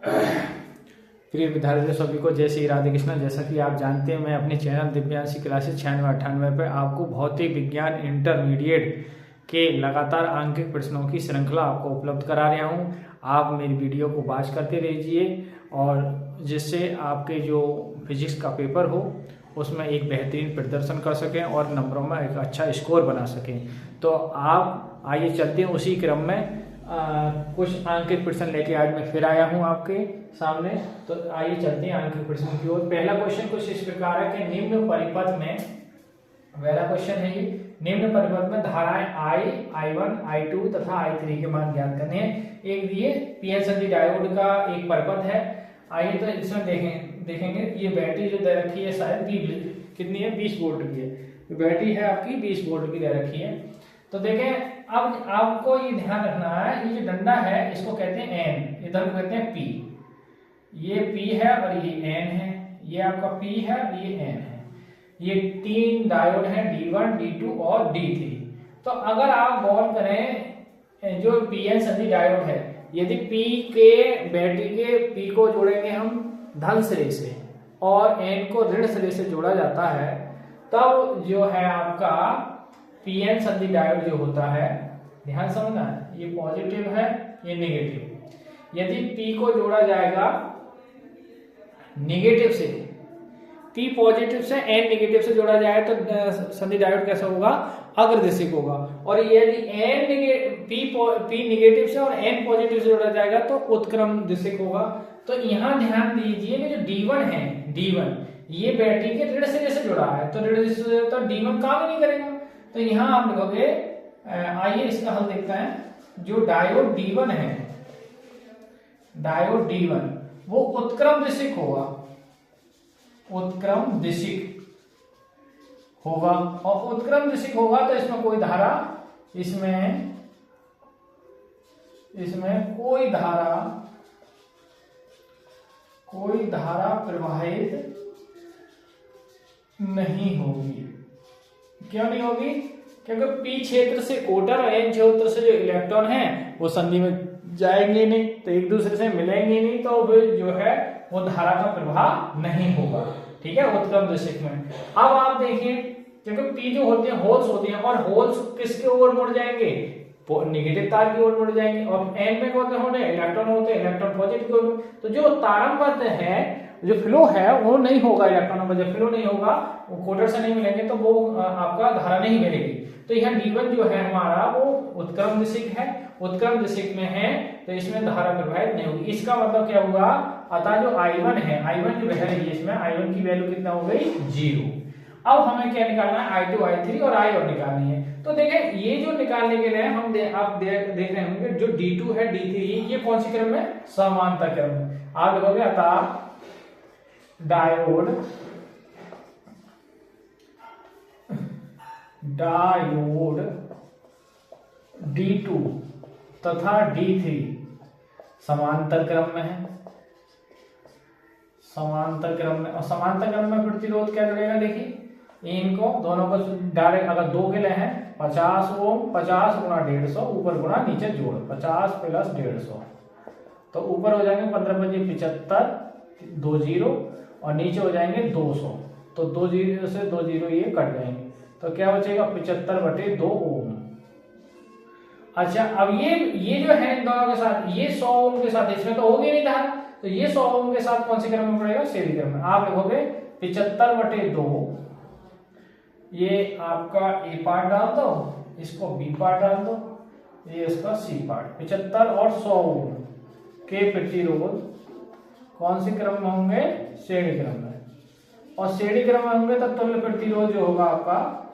प्रिय विद्यार्थियों सभी को जय श्री राधे कृष्ण। जैसा कि आप जानते हैं मैं अपने चैनल दिव्यांशी क्लासेस 9698 पर आपको भौतिक विज्ञान इंटरमीडिएट के लगातार आंकिक प्रश्नों की श्रृंखला आपको उपलब्ध करा रहा हूं। आप मेरी वीडियो को वॉच करते रहिए और जिससे आपके जो फिजिक्स का पेपर हो उसमें एक बेहतरीन प्रदर्शन कर सकें और नंबरों में एक अच्छा स्कोर बना सकें। तो आप आइए चलते हैं उसी क्रम में कुछ आंकिक प्रश्न लेके आज मैं फिर आया हूं आपके सामने। तो आइए चलते हैं आंकिक प्रश्न की ओर। पहला क्वेश्चन कुछ इस प्रकार है कि निम्न परिपथ में, पहला क्वेश्चन है ये, निम्न परिपथ में धाराएं I1, I2 तथा I3 के मान ज्ञात करने हैं। एक दिए पीएन संधि डायोड का एक परिपथ है। आइए तो इसमें देखेंगे ये बैटरी जो दे रखी है शायद कितनी है, 20 वोल्ट की है। तो बैटरी है आपकी 20 वोल्ट की दे रखी है। तो देखें अब आपको ये ध्यान रखना है, ये जो डंडा है इसको कहते हैं N, इधर को कहते हैं P। ये P है और ये N है, ये आपका P है और ये N है। ये 3 डायोड हैं D1, D2 और D3। तो अगर आप गौर करें जो पीएन संधि डायोड है, यदि P के बैटरी के P को जोड़ेंगे हम धन सिरे से और N को ऋण सिरे से जोड़ा जाता है, तब जो है आपका पीएन संधि डायोड जो होता है, ध्यान समझना है, ये पॉजिटिव है ये नेगेटिव। यदि P को जोड़ा जाएगा नेगेटिव से, P पॉजिटिव से N नेगेटिव से जोड़ा जाए तो संधि डायोड कैसा होगा, अग्रदिशिक होगा। और यदि P नेगेटिव से और N पॉजिटिव से जोड़ा जाएगा तो उत्क्रम दिशिक होगा। तो यहाँ ध्यान दीजिए कि जो D1 है, D1 ये बैटरी के ऋण सिरे से जुड़ा है, तो ऋण सिरे से तो D1 काम ही नहीं करेगा। तो यहाँ आप लिखोगे, आइए इसका हल देखते हैं। जो डायोड D1 है, डायोड D1 वो उत्क्रम दिशिक होगा, उत्क्रम दिशिक होगा। और उत्क्रम दिशिक होगा तो इसमें कोई धारा, इसमें कोई धारा प्रवाहित नहीं होगी। क्यों नहीं होगी? क्योंकि P क्षेत्र से कोटर और N क्षेत्र से जो इलेक्ट्रॉन है वो संधि में जाएंगे नहीं, तो एक दूसरे से मिलेंगे नहीं, तो जो है वो धारा का प्रवाह नहीं होगा। ठीक है, उत्क्रम दिशिक में। अब आप देखिए, क्योंकि P जो होते हैं होल्स होते हैं, और होल्स किसके ओर मुड़ जाएंगे, नेगेटिव तार की ओर मुड़ जाएंगे। और N में कौन होते हैं, इलेक्ट्रॉन होते हैं, इलेक्ट्रॉन पॉजिटिव की ओर। तो जो तारंबद्ध है, जो फ्लो है वो नहीं होगा, इलेक्ट्रॉनों का जब फ्लो नहीं होगा, वो कोटर से नहीं मिलेंगे तो वो आपका धारा नहीं मिलेगी। तो यहाँ D1 जो है हमारा वो उत्क्रम दिशिक है, उत्क्रम दिशिक में है, तो इसमें धारा प्रवाहित नहीं होगी। इसका मतलब क्या हुआ, अतः जो I1 है, I1 जो बह रही है इसमें, I1 की वैल्यू कितना हो गई, 0। अब हमें क्या निकालना है, I2, I3 और I और निकालनी है। तो देखें ये जो निकालने के लिए हम आप देख रहे होंगे जो D2 है, D3 ये कौन सी क्रम में, समांतर क्रम में। आप लिखोगे अतः डायोड D2 तथा D3 समांतर क्रम में है, समांतर क्रम में। और समांतर क्रम में प्रतिरोध क्या जुड़ेगा, देखिए इनको दोनों को डायरेक्ट अगर दो के लिए हैं 50 ओम, 50 गुणा 150, ऊपर गुणा नीचे जोड़, 50 प्लस 150, तो ऊपर हो जाएंगे 15 × 75, 2 0 और नीचे हो जाएंगे 200। तो 2 0 से 2 0 ये कट जाएंगे, तो क्या बचेगा 75/2 ओम। अच्छा, अब ये जो है इन दोनों के साथ, ये 100 ओम के साथ, इसमें तो होगी नहीं धारा, तो ये 100 ओम के साथ कौन से क्रम में पड़ेगा, श्रेणी क्रम में। आप लिखोगे 75/2, ये आपका ए पार्ट डाल दो, इसको बी पार्ट डाल दो, ये इसका सी पार्ट। 75 और 100 ओम के प्रतिरोध कौन से क्रम में होंगे, श्रेणी क्रम में। और श्रेणी क्रम में होंगे तब तुल्य प्रतिरोध जो होगा आपका,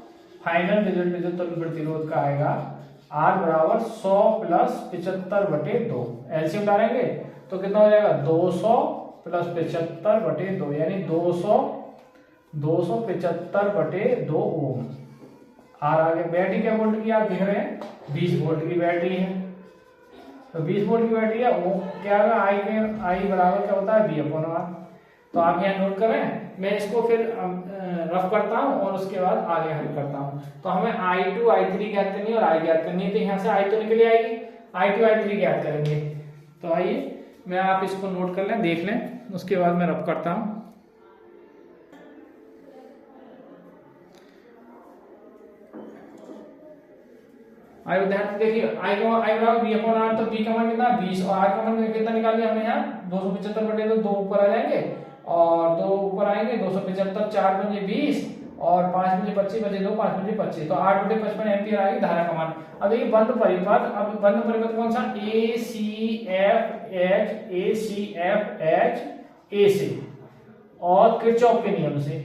फाइनल रिजल्ट जो तुल्य प्रतिरोध का आएगा, R बराबर 100 प्लस 75/2। एलसीएम डालेंगे तो कितना हो जाएगा, 200 प्लस 75/2, यानी 275/2 ओम। आर आगे बैटरी क्या वोल्ट की आप देख रहे हैं, 20 वोल्ट की बैटरी है। तो 20 वोल्ट की बैटरी है, वो क्या होगा, आई बराबर क्या होता है, V/R। तो आप यहाँ नोट करें, मैं इसको फिर रफ करता हूँ और उसके बाद आगे हल करता हूँ। तो हमें I2, I3 ज्ञात करनी है और I ज्ञात करनी है। तो यहाँ से I तो निकल आएगी, I2, I3 ज्ञात करेंगे। तो आइए मैं आप इसको नोट कर लें, देख लें, उसके बाद मैं रब करता हूं। आई ध्यान देखिए, आई बराबर बी अपॉन आर, तो बी का मान कितना 20 और आर का मान कितना निकाल लिया हमने यहाँ 275 बटे, तो 2 ऊपर आ जाएंगे और 2 ऊपर आएंगे, 275 4 पंजे 20 और 5 पंजे 25 बचे 2 5 पंजे 25, तो 8 बटे 55 एम्पियर आएगी धारा का मान। अब देखिए बंद परिपथ, अब बंद परिपथ कौन सा, ए सी एफ एच ए से और किरचॉफ के नियम से,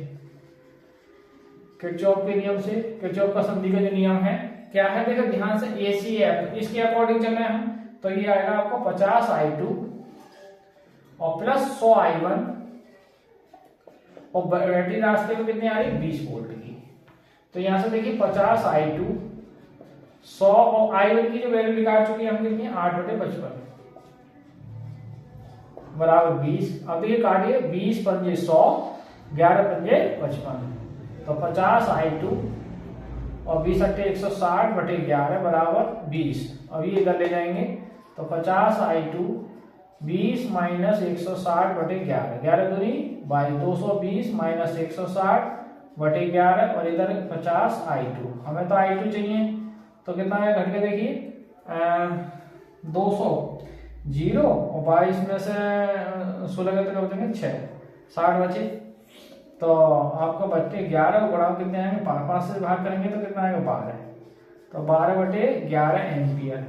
किरचॉफ के नियम से, किरचॉफ का संधि का जो नियम है क्या है, देखो ध्यान से, ACF इसके अकॉर्डिंग चलना है हम, तो ये आएगा आपको 50I2 और प्लस 100I1 और बैटरी रास्ते में कितनी आ रही 20 वोल्ट की, तो यहां से देखिए 50I2 100 और I1 की जो वैल्यू निकाल चुके हैं हम कितनी 8/55 बराबर 20। अब देखिए काटिए 20 पंजे 100 11 पंजे 55, तो 50I2 और 20 अट्ठे 160 बटे 11 बराबर 20। अब ये इधर ले जाएंगे तो 50I2 20 माइनस 160 बटे 11, 11 दूनी 22, 220 माइनस 160 बटे 11 और इधर 50I2, हमें तो I2 चाहिए, तो कितना है घट के देखिए 200 0 और 22 में से 16 के तक बचेंगे 6 60 बचे, तो आपको बच्चे 11 को बढ़ाओ कितने आएंगे 5 से भाग करेंगे तो कितना आएगा 12, तो 12/11 एम्पियर,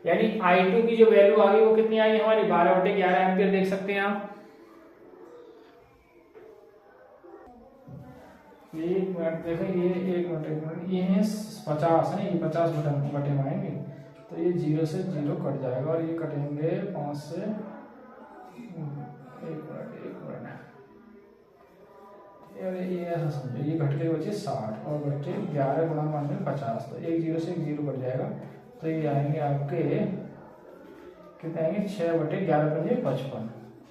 यानी I2 की जो वैल्यू आ गई वो कितनी आई हमारी 12/11 एम्पियर, देख सकते हैं आप। एक मिनट देखो, ये एक मिनट ये है 50 है, ये 50 बटे में आएंगे, तो ये 0 से 0 कट जाएगा और ये कटेंगे 5 से, एक मिनट ये ऐसा समझो, ये घट के बचे 60 और बच्चे 11 गुणा मान में 50, तो एक 0 से 0 कट जाएगा, तो ये आएंगे आपके कितने आएंगे 6/11 पंजे 55,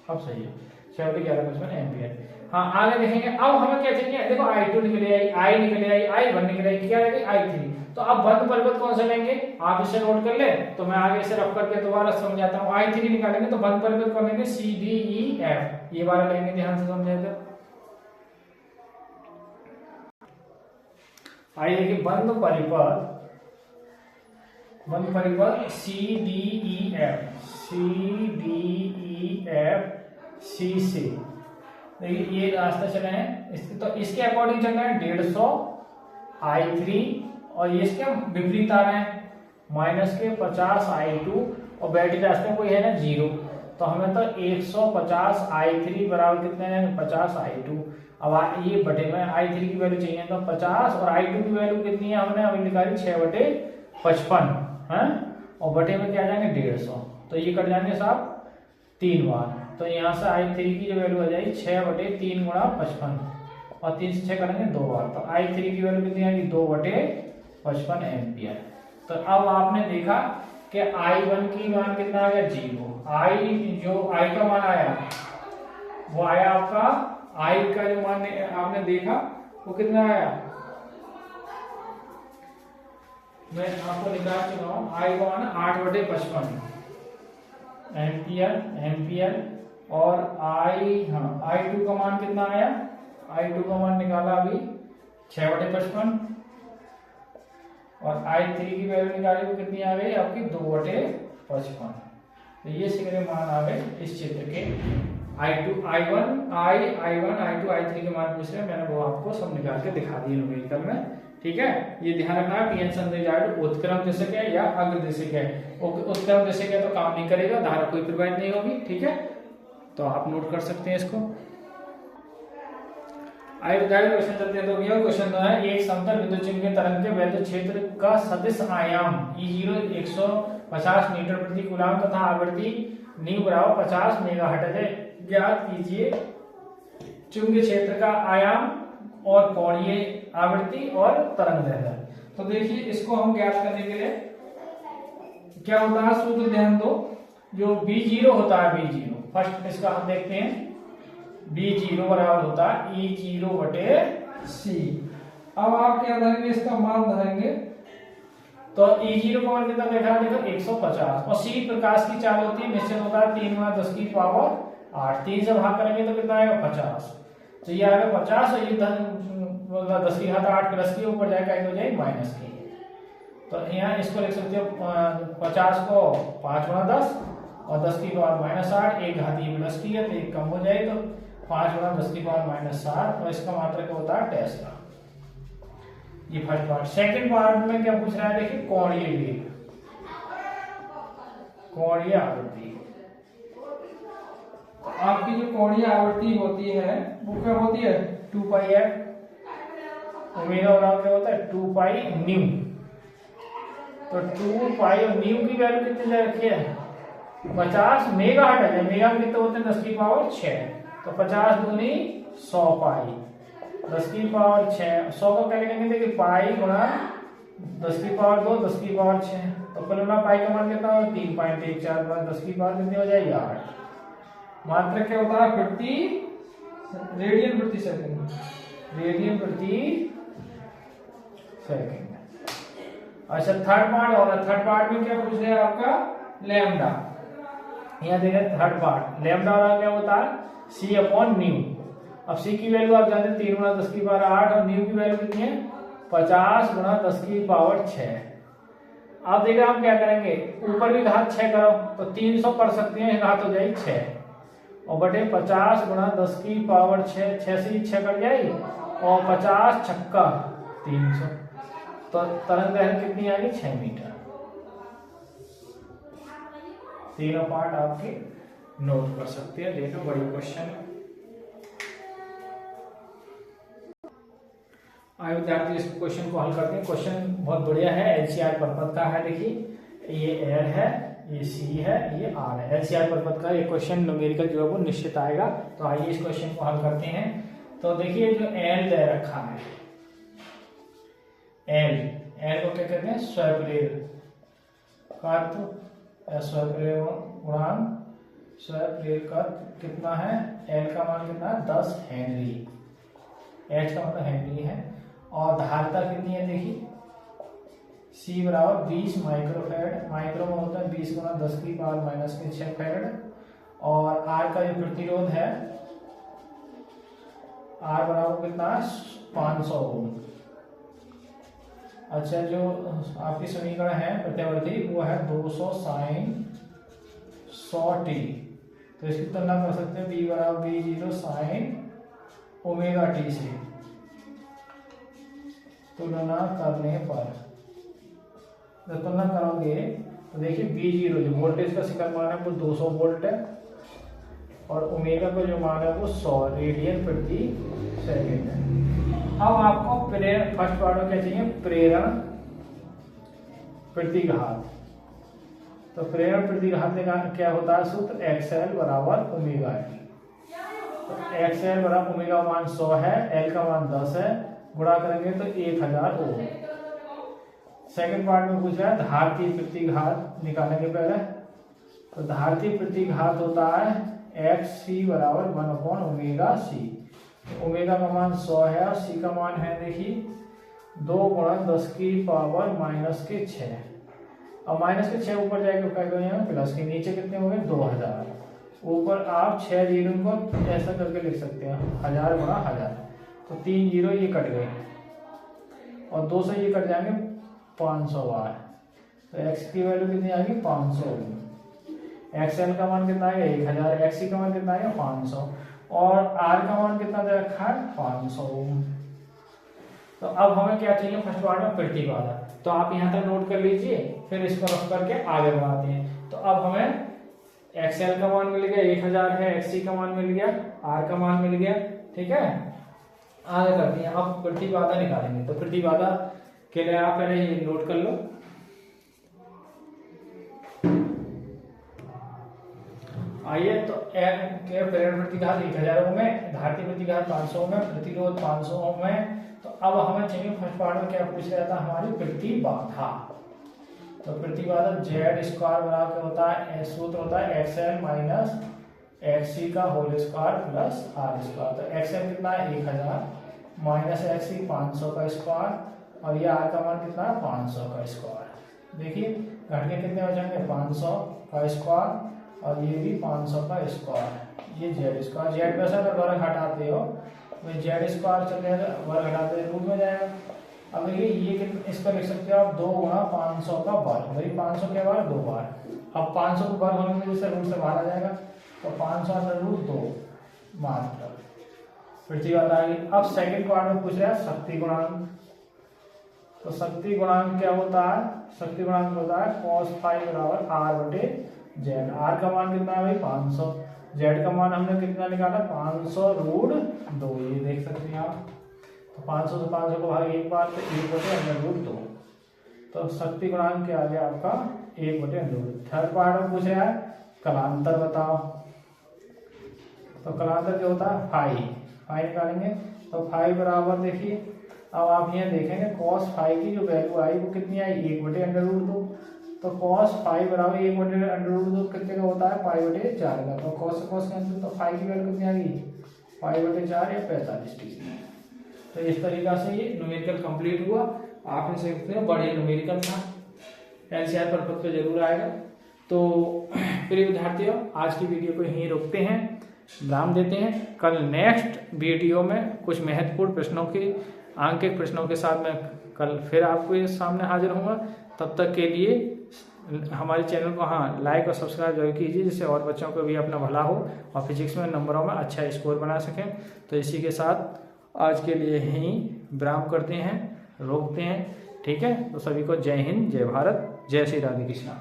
अब सही है 6/11 55 एम्पियर। हाँ आगे देखेंगे, अब हमें क्या चाहिए, देखो I2 निकले आई, I निकले आई, I1 निकले आई, क्या रहेगा I3, तो अब बंद परिपथ कौन सा लेंगे आप इसे नोट कर ले, तो मैं आगे इसे रफ करके दोबारा समझाता हूँ। I3 निकालेंगे तो बंद परिपथ कौन लेंगे CDEF, ये वाला लेंगे, ध्यान से समझेगा। आइए देखिए बंद परिपथ CDEF C से, देखिए ये रास्ता चले हैं, तो इसके अकॉर्डिंग चल रहा है 150 I3 और ये इसके विपरीत आ रहे हैं माइनस के 50 I2 और बैटरी रास्ते में कोई है ना 0, तो हमें तो 150 I3 बराबर कितने हैं 50 I2। अब ये बटे में I3 की वैल्यू चाहिए तो 50 और I2 की वैल्यू कितनी है हमने अभी निकाली 6/55 है, और बटे में क्या जाएंगे 150, तो ये कट जाएंगे साहब 3 बार, तो यहाँ से I3 की जो वैल्यू आ जाएगी 6/3 गुणा 55 और 3 से 6 करेंगे 2 बार, तो I3 की वैल्यू कितनी आएगी 2/55 एम्पियर। तो अब आपने देखा कि I1 की मान कितना आ गया 0, जो I का मान आया वो आया आपका, I का जो मान आपने देखा वो कितना आया, मैं आपको निकाल चुका हूँ, I का मान 8/55 एम्पियर और I2 का मान कितना आया, I2 का मान निकाला अभी 6/55 और I3 की वैल्यू निकाली वो कितनी आ गई आपकी 2/55, तो ये सिगरे मान आ गए इस क्षेत्र के। I1, I2, I3 के मान पूछ रहे हैं, मैंने वो आपको सब निकाल के दिखा दिए न्यूमेरिकल में, ठीक है। ये ध्यान रखना है पीएन संदेश उत्क्रम दिशक है या अग्र दिशक है, उत्क्रम दिशक है तो काम नहीं करेगा, धारा कोई प्रवाहित नहीं होगी, ठीक है, तो आप नोट कर सकते हैं इसको। आइए क्वेश्चन चलते हैं, तो यह क्वेश्चन है एक समतल विद्युत चुंबकीय तरंग के वैद्युत क्षेत्र का सदिश आयाम E0 150 मीटर प्रति कूलम तथा आवृत्ति ν बराबर 50 मेगाहर्ट्ज है, ज्ञात कीजिए चुंबकीय क्षेत्र का आयाम और कोणीय आवृत्ति और तरंग दैर्ध्य। तो देखिए इसको हम ज्ञात करने के लिए क्या होता है, सूत्र ध्यान दो, जो B0 होता है, B0 फर्स्ट इसका हम देखते हैं, B0 बराबर होता है E0/C। अब आप क्या धरेंगे, इसका मान धरेंगे तो E0 का मान कितना देखा, देखो 150। और C प्रकाश की चाल होती है, निश्चित होता है 3 × 10 की पावर 8। 3 से भाग करेंगे तो कितना आएगा 50। तो ये आएगा 50 और ये 10 की घात 8 प्लस की ऊपर जाएगा हो जाएगी माइनस की। तो यहाँ इसको लिख सकते हो 50 को 5 × 10 और 10 की पावर -8, एक घात ये प्लस की है तो एक कम हो जाएगी, तो 5 × 10 की पावर -7 और इसका मात्रक क्या होता है टेस्ला। ये फर्स्ट पार्ट। सेकंड पार्ट में क्या पूछ रहा है, देखिए कोणीय वेग, कोणीय आवृत्ति। आपकी जो कोणीय आवृत्ति होती है वो क्या होती है 2πf, ओमेगा बराबर क्या होता है 2π न्यू। तो 2π और न्यू की वैल्यू कितनी दे रखी है 50 मेगाहर्ट्ज है। मेगा में कितने होते हैं 10 की पावर 6, तो 50 दूनी 100 पाई 10 की पावर 6। 100 को क्या लिखेंगे, देखिए पाई गुणा 10 की पावर 2 10 की पावर 6, तो कुल मिला पाई का मान कितना होगा 3.14 गुणा 10 की पावर कितनी हो जाएगी 8। मात्रक क्या होता है प्रति रेडियन प्रति सेकंड, रेडियन प्रति सेकंड। अच्छा थर्ड पार्ट होगा, थर्ड पार्ट में क्या पूछ रहे हैं आपका लैम्डा। यहाँ देखिए थर्ड पार्ट लैम्डा वाला क्या होता है C/न्यू। अब C की वैल्यू आप जानते हैं 3 × 10 की पावर 8 और न्यू की वैल्यू कितनी है 50 × 10 की पावर 6। अब देखिए हम क्या करेंगे, ऊपर भी घात 6 करो तो 300 कर सकते हैं, घात हो जाएगी 6 और बटे 50 × 10 की पावर 6, 6 से 6 कट जाएगी और 50 छक्का 300, तो तरंग दैर्घ्य कितनी आएगी 6 मीटर। तीनों पार्ट आपके नोट कर सकते हैं। देखो बड़ी क्वेश्चन। आइए विद्यार्थी इस क्वेश्चन को हल करते हैं। क्वेश्चन बहुत बढ़िया है, एलसीआर परपथ का है। देखिए ये एल है, ये सी है, ये आर है। एलसीआर परपथ का ये क्वेश्चन न्यूमेरिकल जो है वो निश्चित आएगा। तो आइए इस क्वेश्चन को हल करते हैं। तो देखिए जो एल दे रखा है, एल को क्या कहते हैं स्वप्रेरक, स्वप्रेरक कितना है, एल का मान कितना है 10 हेनरी, एच का मतलब हेनरी है। और धारिता कितनी है देखिए C बराबर 20 माइक्रोफैरड, माइक्रो में होता है 20 × 10 की पावर -6 फैरड। और R का जो प्रतिरोध है R बराबर कितना है 500 ओम। अच्छा जो आपकी समीकरण है प्रत्यावर्ती वो है 200 sin 100t, तो इसकी तुलना कर सकते हैं B बराबर B0 sin ω/t से। तुलना करने पर जब तुलना करोगे तो देखिए B0 जो वोल्टेज का शिखर मान है वो 200 वोल्ट है और ओमेगा का जो मान है वो 100 रेडियन प्रति सेकंड है। अब आपको प्रेरण फर्स्ट पार्ट में क्या चाहिए, प्रेरण प्रतिघात। तो प्रेरण प्रतिघात का क्या होता है सूत्र, XL बराबर ω/t। तो XL बराबर ओमेगा मान 100 है, L का मान 10 है, गुणा करेंगे तो 1000 ओम। सेकंड पार्ट में पूछ रहा है धारती प्रतिघात निकालेंगे पहले। तो धारती प्रतिघात होता है XC बराबर 1/ω/c। ओमेगा का मान 100 है और C का मान है देखिए 2 × 10 की पावर -6। अब -6 ऊपर जाएगा क्या करेंगे प्लस के, नीचे कितने हो गए 2000, ऊपर आप 6 जीरो को ऐसा करके लिख सकते हैं 1000 × 1000, तो 3 जीरो ये कट गए और 2 से ये कट जाएंगे 500 बार। तो x की वैल्यू कितनी आएगी 500। XL का मान कितना आएगा 1000, XC का मान कितना आएगा 500 और R का मान कितना दे रखा है 500। तो अब हमें क्या चाहिए फर्स्ट पार्ट में प्रतिबाधा। तो आप यहाँ तक नोट कर लीजिए, फिर इसको रख करके आगे बढ़ाते हैं। तो अब हमें XL का मान मिल गया 1000 है, XC का मान मिल गया, R का मान मिल गया, ठीक है। आगे करते हैं, अब प्रतिबाधा निकालेंगे। तो प्रतिबाधा के लिए आप पहले ये नोट कर लो। आइए तो प्रेरण प्रतिघात 1000 ओम है, धारती प्रतिघात 500 ओम है, प्रतिरोध 500 ओम है। तो अब हमें चाहिए फर्स्ट पार्ट में क्या पूछ रहा था हमारी प्रतिबाधा। तो प्रतिबाधा Z² बराबर क्या होता है, सूत्र होता है XL माइनस XC का होल स्क्वायर प्लस R²। तो XL कितना है 1000 माइनस XC 500 का स्क्वायर और ये R का मान कितना है 500 का स्क्वायर। देखिए घट के कितने बचेंगे 500 का स्क्वायर और ये भी 500 का स्क्वायर, ये जेड स्क्वायर। जेड में से अगर वर्ग हटाते हो तो जेड स्क्वायर चल जाएगा, वर्ग हटाते रूट में जाएगा। अब देखिए ये इस पर लिख सकते हो आप 2 गुणा 500 का वर्ग, भाई 500 के बार 2 बार। अब 500 को वर्ग होने में जैसे रूट से बाहर आ जाएगा तो 500 अंदर रूट 2 मात्र। फिर से बात आ गई। अब सेकंड पार्ट में पूछ रहा है शक्ति गुणांक। तो शक्ति गुणांक क्या होता है, शक्ति गुणांक होता है cos फाई बराबर r बटे जेड। आर का मान कितना है भाई 500, जेड का मान हमने कितना निकाला 500 रूट 2, ये देख सकते हैं आप। तो 500 से 500 को भाग एक बार तो 1 बटे अंडर रूट 2। तो शक्ति गुणांक क्या आ गया आपका 1 बटे अंडर रूट। थर्ड पार्ट में पूछ रहा है कलांतर बताओ। तो कलांतर क्या होता है फाई, फाई निकालेंगे। तो फाई बराबर देखिए अब आप यहाँ देखेंगे cos फाई की जो वैल्यू आई वो कितनी आई 1 बटे अंडर रूट 2। तो cos फाई बराबर 1 बटे अंडर रूट 2 कितने का होता है पाई बटे 4 का। तो cos से cos कैंसिल, तो फाई की वैल्यू कितनी आ गई पाई बटे 4 या 45 डिग्री। तो इस तरीका से ये न्यूमेरिकल कंप्लीट हुआ। आप में से देखते हैं बड़े न्यूमेरिकल था, एनसीआर पर्पज पे जरूर आएगा। तो प्रिय विद्यार्थियों आज की वीडियो को यहीं रोकते हैं, विराम देते हैं। कल नेक्स्ट वीडियो में कुछ महत्वपूर्ण प्रश्नों के आंकिक प्रश्नों के साथ मैं कल फिर आपके सामने हाजिर होऊंगा। तब तक के लिए हमारे चैनल को लाइक और सब्सक्राइब जरूर कीजिए, जिससे और बच्चों को भी अपना भला हो और फिजिक्स में नंबरों में अच्छा स्कोर बना सकें। तो इसी के साथ आज के लिए यहीं विराम करते हैं, रोकते हैं। ठीक है, तो सभी को जय हिंद, जय भारत, जय श्री राधे कृष्णा।